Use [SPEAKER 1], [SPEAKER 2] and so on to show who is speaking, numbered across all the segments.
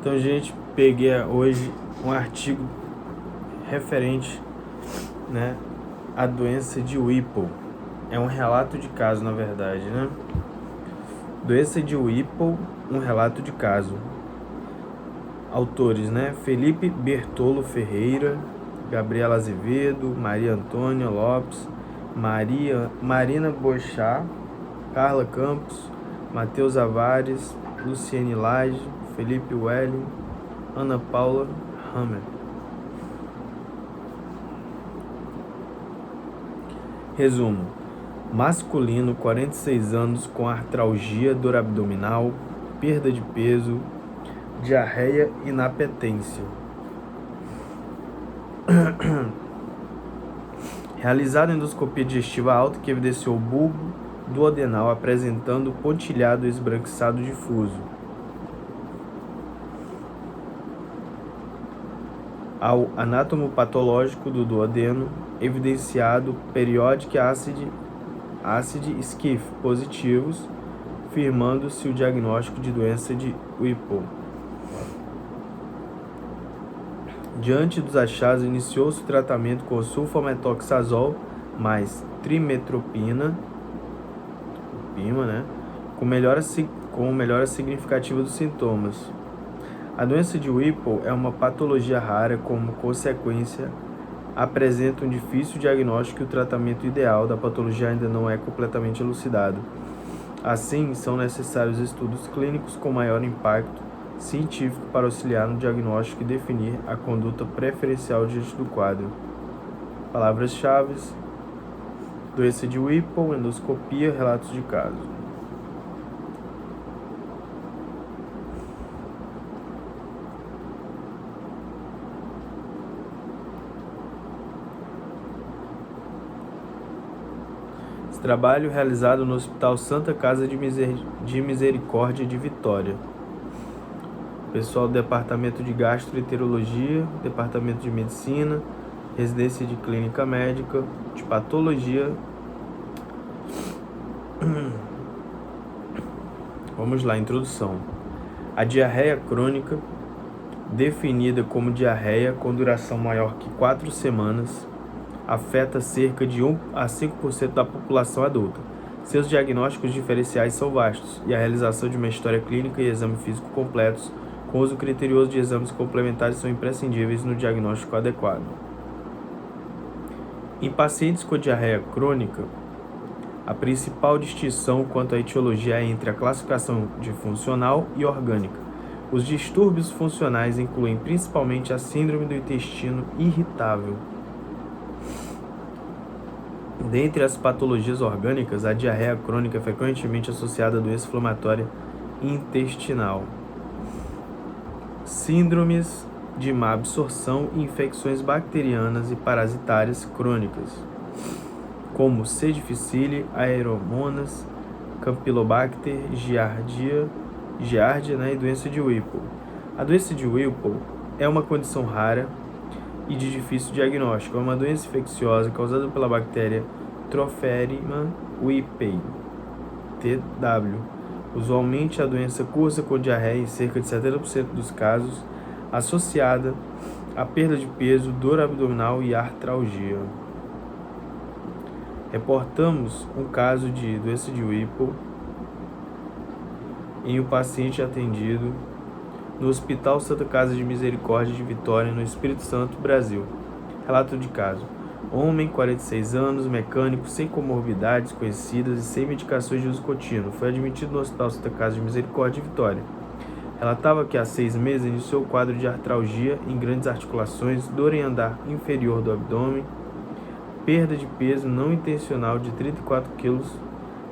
[SPEAKER 1] Então, gente, peguei hoje um artigo referente, né, à doença de Whipple. É um relato de caso, na verdade, né? Doença de Whipple, um relato de caso. Autores, né? Felipe Bertolo Ferreira, Gabriela Azevedo, Maria Antônia Lopes, Marina Bochá, Carla Campos, Matheus Avares, Luciene Lage, Felipe Welling, Ana Paula Hammer. Resumo: masculino, 46 anos, com artralgia, dor abdominal, perda de peso, diarreia e inapetência. Realizada endoscopia digestiva alta que evidenciou bulbo duodenal apresentando pontilhado esbranquiçado difuso. Ao anátomo patológico do duodeno, evidenciado periodic acid SCIF positivos, firmando-se o diagnóstico de doença de Whipple. Diante dos achados, iniciou-se o tratamento com sulfametoxazol mais trimetopina, né, com melhora significativa dos sintomas. A doença de Whipple é uma patologia rara, como consequência, apresenta um difícil diagnóstico e o tratamento ideal da patologia ainda não é completamente elucidado. Assim, são necessários estudos clínicos com maior impacto científico para auxiliar no diagnóstico e definir a conduta preferencial diante do quadro. Palavras-chave: doença de Whipple, endoscopia, relatos de caso. Esse trabalho realizado no Hospital Santa Casa de Misericórdia de Vitória. Pessoal do Departamento de Gastroenterologia, Departamento de Medicina, Residência de Clínica Médica, de Patologia. Vamos lá, introdução. A diarreia crônica, definida como diarreia com duração maior que 4 semanas, afeta cerca de 1 a 5% da população adulta. Seus diagnósticos diferenciais são vastos e a realização de uma história clínica e exame físico completos com uso criterioso de exames complementares são imprescindíveis no diagnóstico adequado. Em pacientes com diarreia crônica, a principal distinção quanto à etiologia é entre a classificação de funcional e orgânica. Os distúrbios funcionais incluem principalmente a síndrome do intestino irritável. Dentre as patologias orgânicas, a diarreia crônica é frequentemente associada à doença inflamatória intestinal, síndromes de má absorção e infecções bacterianas e parasitárias crônicas, como C. difficile, Aeromonas, Campylobacter, Giardia, e doença de Whipple. A doença de Whipple é uma condição rara e de difícil diagnóstico. É uma doença infecciosa causada pela bactéria Tropherium whippei, TW. Usualmente, a doença cursa com diarreia em cerca de 70% dos casos, associada à perda de peso, dor abdominal e artralgia. Reportamos um caso de doença de Whipple em um paciente atendido no Hospital Santa Casa de Misericórdia de Vitória, no Espírito Santo, Brasil. Relato de caso: homem, 46 anos, mecânico, sem comorbidades conhecidas e sem medicações de uso contínuo. Foi admitido no Hospital Santa Casa de Misericórdia de Vitória. Relatava que há 6 meses iniciou o quadro de artralgia em grandes articulações, dor em andar inferior do abdômen, perda de peso não intencional de 34 kg,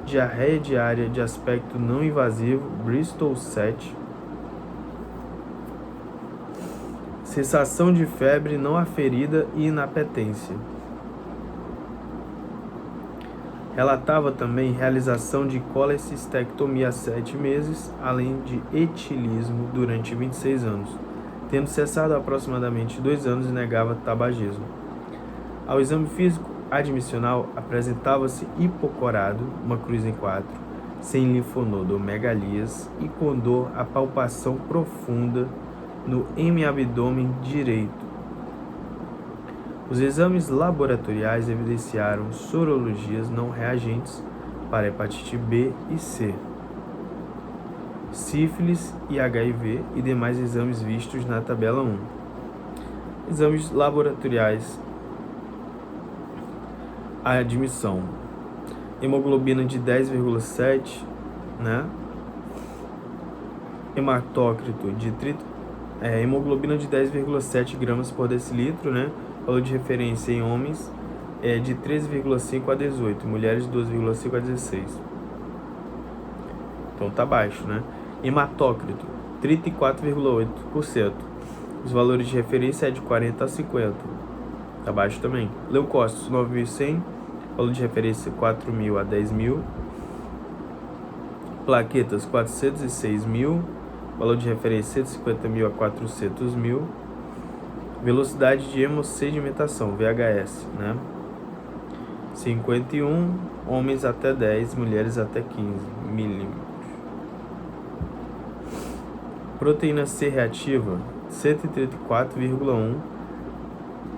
[SPEAKER 1] diarreia diária de aspecto não invasivo, Bristol 7, sensação de febre não aferida e inapetência. Relatava também realização de colecistectomia há 7 meses, além de etilismo durante 26 anos, tendo cessado há aproximadamente 2 anos e negava tabagismo. Ao exame físico admissional, apresentava-se hipocorado, uma cruz em 4, sem linfonodomegalias e com dor à palpação profunda no hemiabdômen direito. Os exames laboratoriais evidenciaram sorologias não reagentes para hepatite B e C, sífilis e HIV e demais exames vistos na tabela 1. Exames laboratoriais. A admissão: hemoglobina de 10,7, né? Hematócrito de hemoglobina de 10,7 gramas por decilitro, né? Valor de referência em homens é de 13,5 a 18, mulheres de 12,5 a 16. Então tá baixo, né? Hematócrito, 34,8%. Os valores de referência é de 40 a 50. Tá baixo também. Leucócitos, 9.100. Valor de referência 4.000 a 10.000. Plaquetas, 406.000. Valor de referência 150.000 a 400.000. Velocidade de hemossedimentação, VHS, né? 51, homens até 10, mulheres até 15 milímetros. Proteína C reativa, 134,1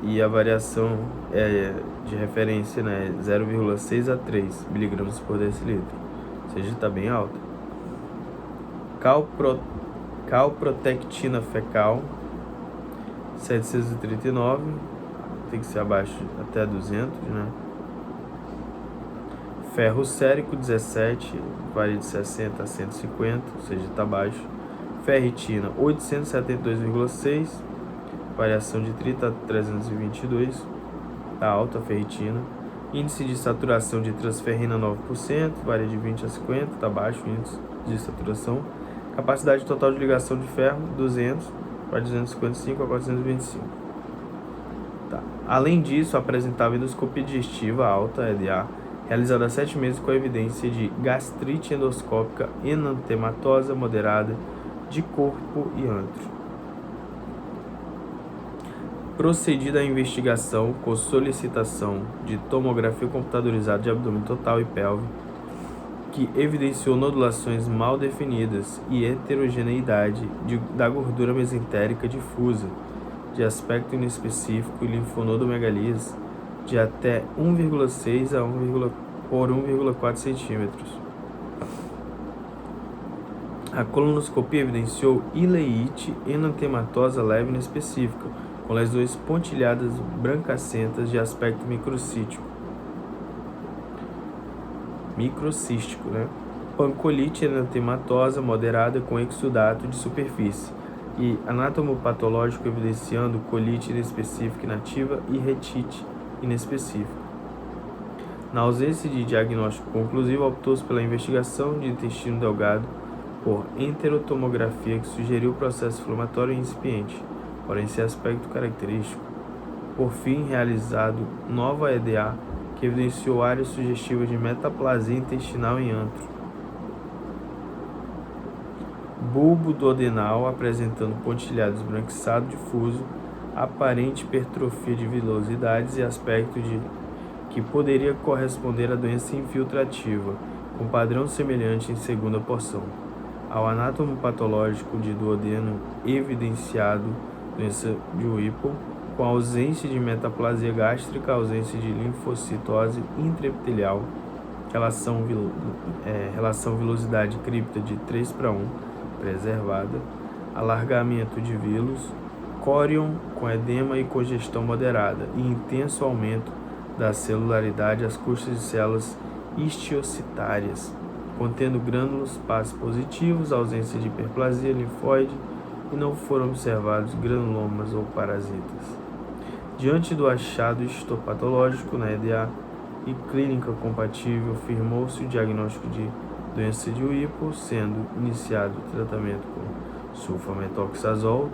[SPEAKER 1] e a variação de referência, né, 0,6 a 3 miligramas por decilitro, ou seja, está bem alta. Calprotectina fecal, 739, tem que ser abaixo até 200, né? Ferro sérico, 17, varia de 60 a 150, ou seja, está baixo. Ferritina, 872,6, variação de 30 a 322, está alta a ferritina. Índice de saturação de transferrina, 9%, varia de 20 a 50, está baixo o índice de saturação. Capacidade total de ligação de ferro, 200, vai de 255 a 425. Tá. Além disso, apresentava endoscopia digestiva alta, EDA, realizada há 7 meses com evidência de gastrite endoscópica enantematosa moderada de corpo e antro. Procedida a investigação com solicitação de tomografia computadorizada de abdômen total e pelve, que evidenciou nodulações mal definidas e heterogeneidade da gordura mesentérica difusa, de aspecto inespecífico e linfonodomegalias de até 1,6 por 1,4 centímetros. A colonoscopia evidenciou ileite enantematosa leve inespecífica, com lesões pontilhadas brancacentas de aspecto microcístico, né? Pancolite enantematosa moderada com exudato de superfície e anatomopatológico evidenciando colite inespecífica inativa e retite inespecífica. Na ausência de diagnóstico conclusivo, optou-se pela investigação de intestino delgado por enterotomografia que sugeriu processo inflamatório incipiente, porém sem aspecto característico. Por fim, realizado nova EDA que evidenciou área sugestiva de metaplasia intestinal em antro. Bulbo duodenal apresentando pontilhado esbranquiçado difuso, aparente hipertrofia de vilosidades e aspecto de que poderia corresponder à doença infiltrativa, com padrão semelhante em segunda porção. Ao anátomo patológico de duodeno evidenciado doença de Whipple, com ausência de metaplasia gástrica, ausência de linfocitose intraepitelial, relação vilosidade cripta de 3:1, preservada, alargamento de vilos, córion com edema e congestão moderada e intenso aumento da celularidade às custas de células histiocitárias, contendo grânulos PAS positivos, ausência de hiperplasia linfóide e não foram observados granulomas ou parasitas. Diante do achado histopatológico na EDA e clínica compatível, firmou-se o diagnóstico de doença de Whipple, sendo iniciado o tratamento com sulfametoxazol,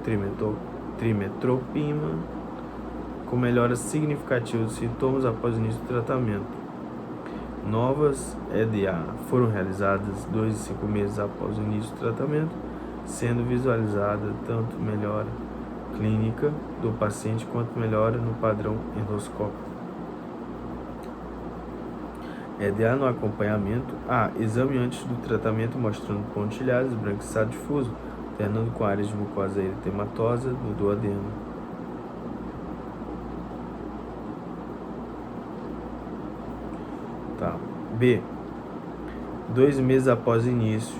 [SPEAKER 1] trimetopima, com melhora significativa dos sintomas após o início do tratamento. Novas EDA foram realizadas 2 e 5 meses após o início do tratamento, sendo visualizada tanto melhora clínica do paciente quanto melhora no padrão endoscópico. EDA no acompanhamento. Exame antes do tratamento mostrando pontilhado esbranquiçado difuso, alternando com áreas de mucosa eritematosa do duodeno. Tá. B. 2 meses após o início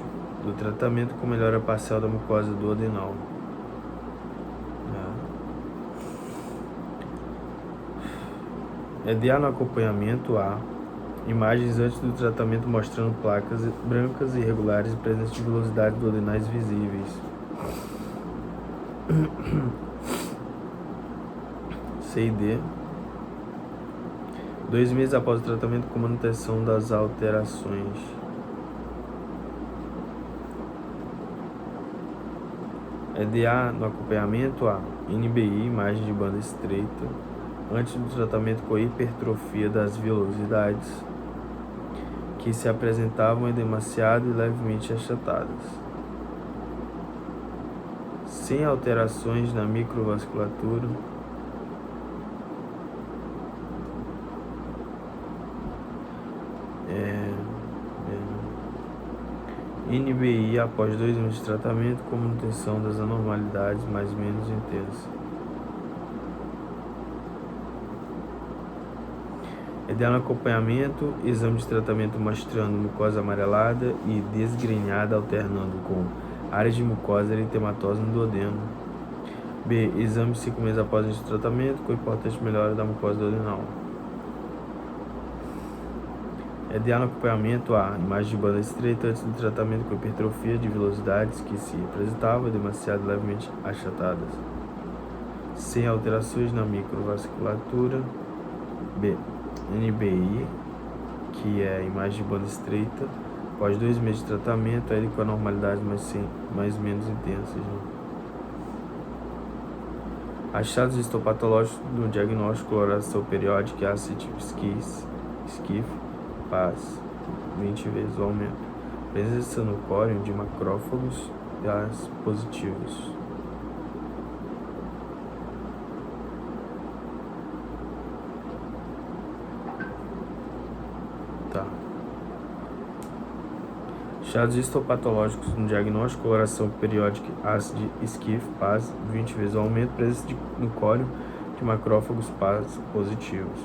[SPEAKER 1] do tratamento com melhora parcial da mucosa duodenal. EDA no acompanhamento A. Imagens antes do tratamento mostrando placas brancas irregulares e presença de velocidades duodenais visíveis. C e D. 2 meses após o tratamento com manutenção das alterações. EDA no acompanhamento A. NBI, imagem de banda estreita, antes do tratamento com hipertrofia das velocidades, que se apresentavam edemaciadas e levemente achatadas, sem alterações na microvasculatura. NBI após 2 meses de tratamento com manutenção das anormalidades mais ou menos intensas. EDA no acompanhamento, exame de tratamento mostrando mucosa amarelada e desgrenhada alternando com áreas de mucosa eritematosa no duodeno. B. Exame 5 meses após o tratamento com importante melhora da mucosa duodenal. EDA no acompanhamento A. Imagem de banda estreita antes do tratamento com hipertrofia de velocidades que se apresentavam demasiado levemente achatadas, sem alterações na microvasculatura. B. NBI, que é a imagem de banda estreita, após 2 meses de tratamento, ele com anormalidades mais menos intensas. Achados histopatológicos no diagnóstico: coloração periódica, ácido SCIF, PAS, 20 vezes o aumento. Presença no córeo de macrófagos PAS positivos. Tá. Achados histopatológicos no diagnóstico: coloração periódica, ácido SCIF, PAS, 20 vezes o aumento. Presença no córeo de macrófagos PAS positivos.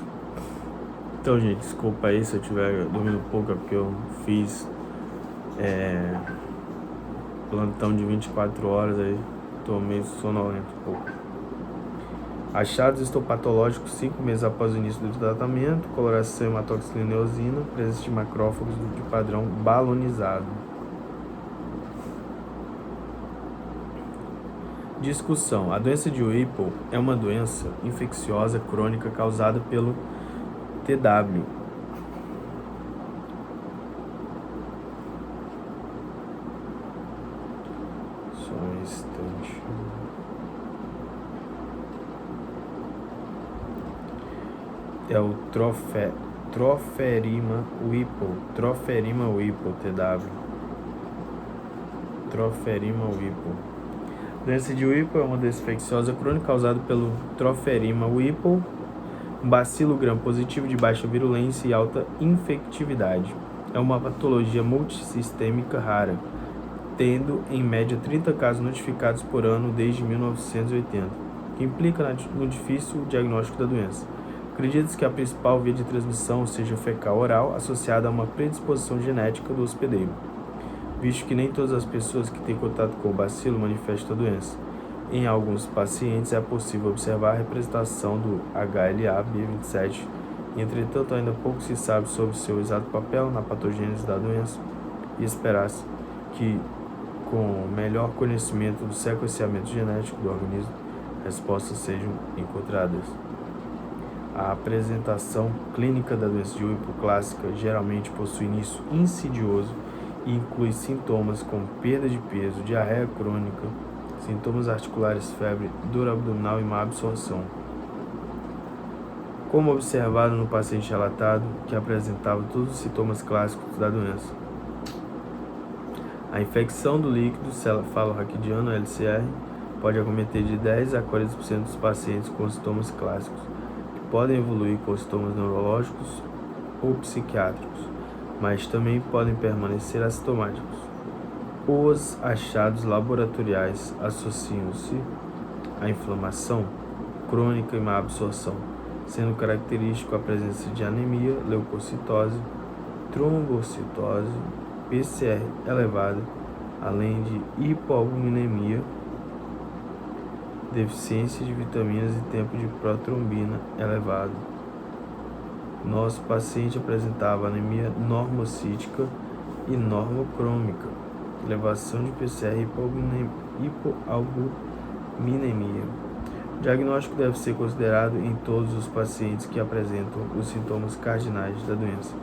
[SPEAKER 1] Então, gente, desculpa aí se eu estiver dormindo pouco, é porque eu fiz plantão de 24 horas, aí tô meio sonolento um pouco. Achados histopatológicos 5 meses após o início do tratamento: coloração hematoxilina e eosina, presença de macrófagos de padrão balonizado. Discussão. A doença de Whipple é uma doença infecciosa crônica causada pelo TW. Só um instante. É o Troferima Whipple. Troferima Whipple, TW. Troferima Whipple. A doença de Whipple é uma doença infecciosa crônica causada pelo Troferima Whipple, um bacilo gram-positivo de baixa virulência e alta infectividade. É uma patologia multissistêmica rara, tendo em média 30 casos notificados por ano desde 1980, que implica no difícil diagnóstico da doença. Acredita-se que a principal via de transmissão seja fecal-oral, associada a uma predisposição genética do hospedeiro, visto que nem todas as pessoas que têm contato com o bacilo manifestam a doença. Em alguns pacientes é possível observar a representação do HLA-B27, entretanto ainda pouco se sabe sobre seu exato papel na patogênese da doença, e espera-se que, com melhor conhecimento do sequenciamento genético do organismo, respostas sejam encontradas. A apresentação clínica da doença de Whipple clássica geralmente possui início insidioso e inclui sintomas como perda de peso, diarreia crônica, sintomas articulares, febre, dor abdominal e má absorção. Como observado no paciente relatado, que apresentava todos os sintomas clássicos da doença. A infecção do líquido cefalorraquidiano, LCR, pode acometer de 10 a 40% dos pacientes com sintomas clássicos, que podem evoluir com sintomas neurológicos ou psiquiátricos, mas também podem permanecer assintomáticos. Os achados laboratoriais associam-se à inflamação crônica e má absorção, sendo característico a presença de anemia, leucocitose, trombocitose, PCR elevada, além de hipoalbuminemia, deficiência de vitaminas e tempo de protrombina elevado. Nosso paciente apresentava anemia normocítica e normocrômica, elevação de PCR e hipoalbuminemia. O diagnóstico deve ser considerado em todos os pacientes que apresentam os sintomas cardinais da doença.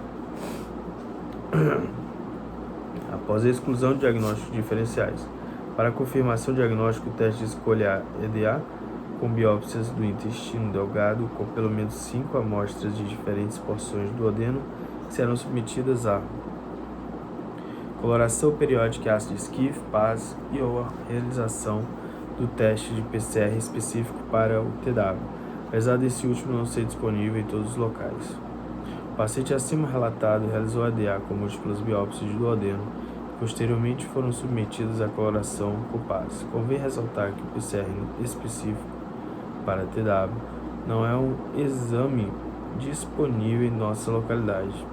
[SPEAKER 1] Após a exclusão de diagnósticos diferenciais, para a confirmação do diagnóstico, o teste de escolha EDA com biópsias do intestino delgado com pelo menos 5 amostras de diferentes porções do duodeno serão submetidas à coloração periódica em ácido de Schiff, PAS e ou a realização do teste de PCR específico para o TW, apesar desse último não ser disponível em todos os locais. O paciente acima relatado realizou ADA com múltiplas biópsias de duodeno e posteriormente foram submetidas à coloração com PAS. Convém ressaltar que o PCR específico para TW não é um exame disponível em nossa localidade.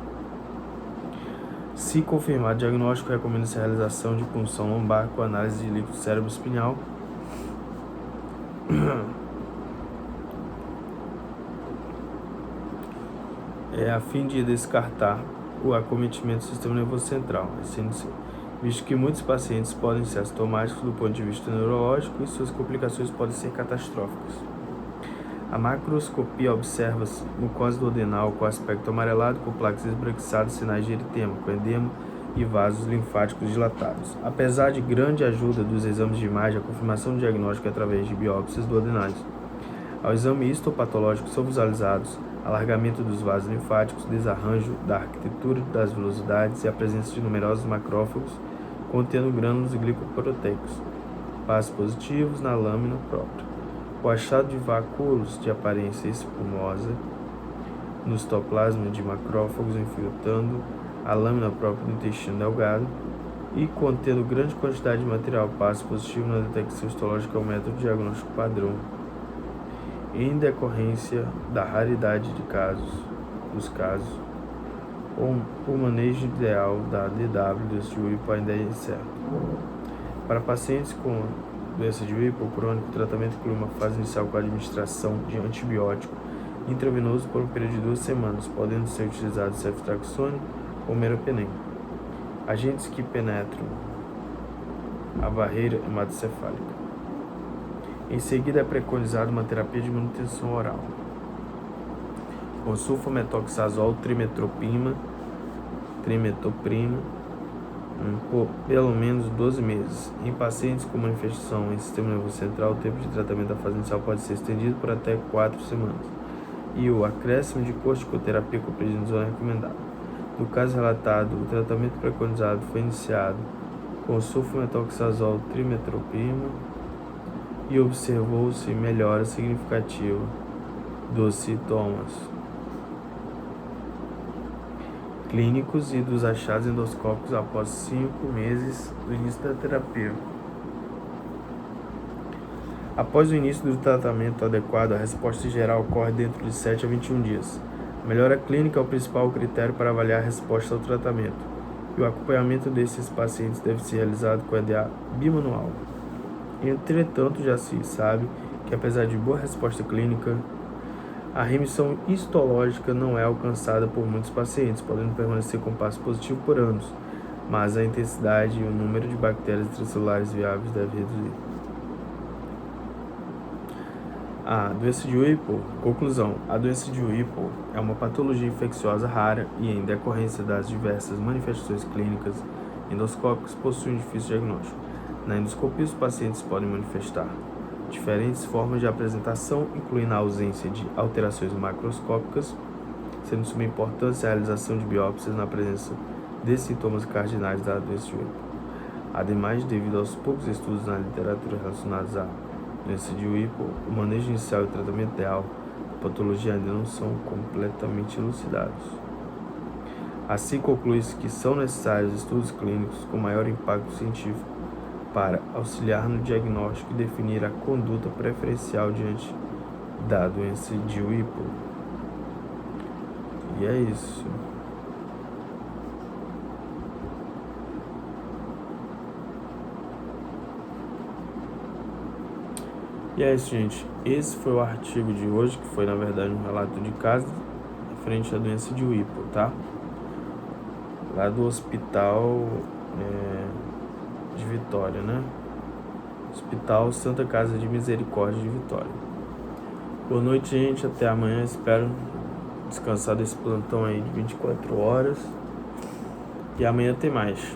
[SPEAKER 1] Se confirmado o diagnóstico, recomenda-se a realização de punção lombar com análise de líquido cérebro-espinhal a fim de descartar o acometimento do sistema nervoso central, SNC, visto que muitos pacientes podem ser assintomáticos do ponto de vista neurológico e suas complicações podem ser catastróficas. A macroscopia observa-se mucosa duodenal com aspecto amarelado, com placas esbranquiçadas, sinais de eritema, com edema e vasos linfáticos dilatados. Apesar de grande ajuda dos exames de imagem, a confirmação do diagnóstico é através de biópsias duodenais. Ao exame histopatológico são visualizados alargamento dos vasos linfáticos, desarranjo da arquitetura das velocidades e a presença de numerosos macrófagos contendo grânulos glicoproteicos, passos positivos na lâmina própria. O achado de vacúolos de aparência espumosa no citoplasma de macrófagos infiltrando a lâmina própria do intestino delgado e contendo grande quantidade de material passo positivo na detecção histológica é o método diagnóstico padrão. Em decorrência da raridade dos casos, o manejo ideal da DW desse UIPO ainda é incerto. Para pacientes com doença de UIPO crônico, o tratamento inclui uma fase inicial com a administração de antibiótico intravenoso por um período de 2 semanas, podendo ser utilizados ceftriaxone ou meropenem, agentes que penetram a barreira hematocefálica. Em seguida, é preconizada uma terapia de manutenção oral, com sulfametoxazol, trimetoprima, por pelo menos 12 meses. Em pacientes com manifestação em sistema nervoso central, o tempo de tratamento da fase inicial pode ser estendido por até 4 semanas, e o acréscimo de corticoterapia com prednisona é recomendado. No caso relatado, o tratamento preconizado foi iniciado com sulfametoxazol, trimetoprima, e observou-se melhora significativa dos sintomas clínicos e dos achados endoscópicos após 5 meses do início da terapia. Após o início do tratamento adequado, a resposta geral ocorre dentro de 7 a 21 dias. A melhora clínica é o principal critério para avaliar a resposta ao tratamento, e o acompanhamento desses pacientes deve ser realizado com EDA bimanual. Entretanto, já se sabe que, apesar de boa resposta clínica, a remissão histológica não é alcançada por muitos pacientes, podendo permanecer com passo positivo por anos, mas a intensidade e o número de bactérias extracelulares viáveis deve reduzir. A doença de UIPO. Conclusão: a doença de UIPO é uma patologia infecciosa rara e, em decorrência das diversas manifestações clínicas endoscópicas, possui um difícil diagnóstico. Na endoscopia, os pacientes podem manifestar diferentes formas de apresentação, incluindo a ausência de alterações macroscópicas, sendo de suma importância a realização de biópsias na presença de sintomas cardinais da doença de UIPO. Ademais, devido aos poucos estudos na literatura relacionados à doença de UIPO, o manejo inicial e o tratamento ideal da patologia ainda não são completamente elucidados. Assim, conclui-se que são necessários estudos clínicos com maior impacto científico para auxiliar no diagnóstico e definir a conduta preferencial diante da doença de Whipple. E é isso. E é isso, gente. Esse foi o artigo de hoje, que foi, na verdade, um relato de caso referente à doença de Whipple, tá? Lá do Hospital de Vitória, né? Hospital Santa Casa de Misericórdia de Vitória. Boa noite, gente. Até amanhã. Espero descansar desse plantão aí de 24 horas. E amanhã tem mais.